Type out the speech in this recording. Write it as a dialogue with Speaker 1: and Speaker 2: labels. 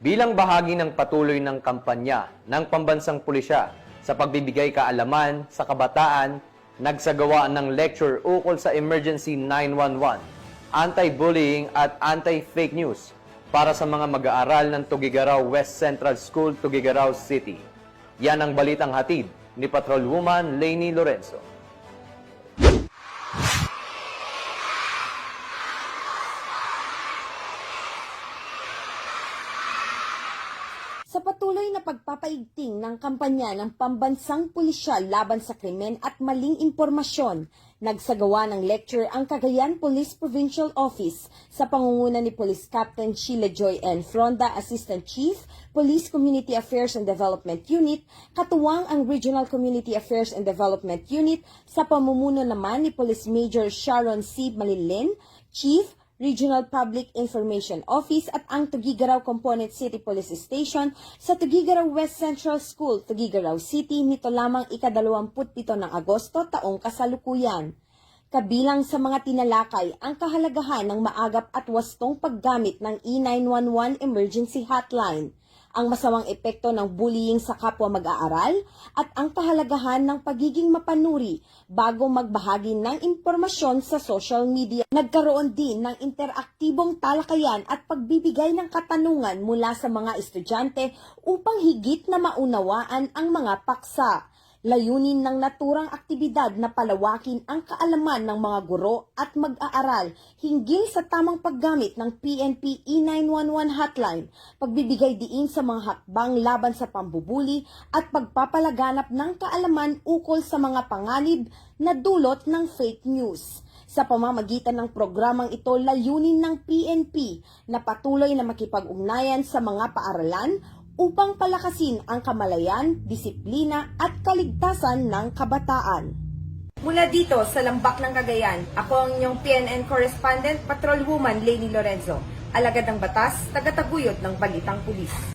Speaker 1: Bilang bahagi ng patuloy ng kampanya ng pambansang pulisya sa pagbibigay kaalaman sa kabataan, nagsagawa ng lecture ukol sa Emergency 911, anti-bullying at anti-fake news para sa mga mag-aaral ng Tugigaraw West Central School, Tugigaraw City. Yan ang balitang hatid ni Patrolwoman Lainey Lorenzo.
Speaker 2: Sa patuloy na pagpapaigting ng kampanya ng pambansang pulisya laban sa krimen at maling impormasyon, nagsagawa ng lecture ang Cagayan Police Provincial Office sa pangunguna ni Police Captain Sheila Joy N. Fronda, Assistant Chief, Police Community Affairs and Development Unit, katuwang ang Regional Community Affairs and Development Unit sa pamumuno naman ni Police Major Sharon C. Malilin, Chief, Regional Public Information Office at ang Tugigaraw Component City Police Station sa Tugigaraw West Central School, Tugigaraw City, nito lamang ika-27 ng Agosto taong kasalukuyan. Kabilang sa mga tinalakay ang kahalagahan ng maagap at wastong paggamit ng E911 Emergency Hotline, ang masamang epekto ng bullying sa kapwa mag-aaral at ang kahalagahan ng pagiging mapanuri bago magbahagi ng impormasyon sa social media. Nagkaroon din ng interaktibong talakayan at pagbibigay ng katanungan mula sa mga estudyante upang higit na maunawaan ang mga paksa. Layunin ng naturang aktibidad na palawakin ang kaalaman ng mga guro at mag-aaral hinggil sa tamang paggamit ng PNP E911 hotline, pagbibigay diin sa mga hakbang laban sa pambubuli at pagpapalaganap ng kaalaman ukol sa mga panganib na dulot ng fake news. Sa pamamagitan ng programang ito, layunin ng PNP na patuloy na makipag-ugnayan sa mga paaralan upang palakasin ang kamalayan, disiplina at kaligtasan ng kabataan. Mula dito sa Lambak ng Cagayan, ako ang inyong PNN correspondent, Patrolwoman Lainey Lorenzo, alagad ng batas, tagataguyod ng Balitang Pulis.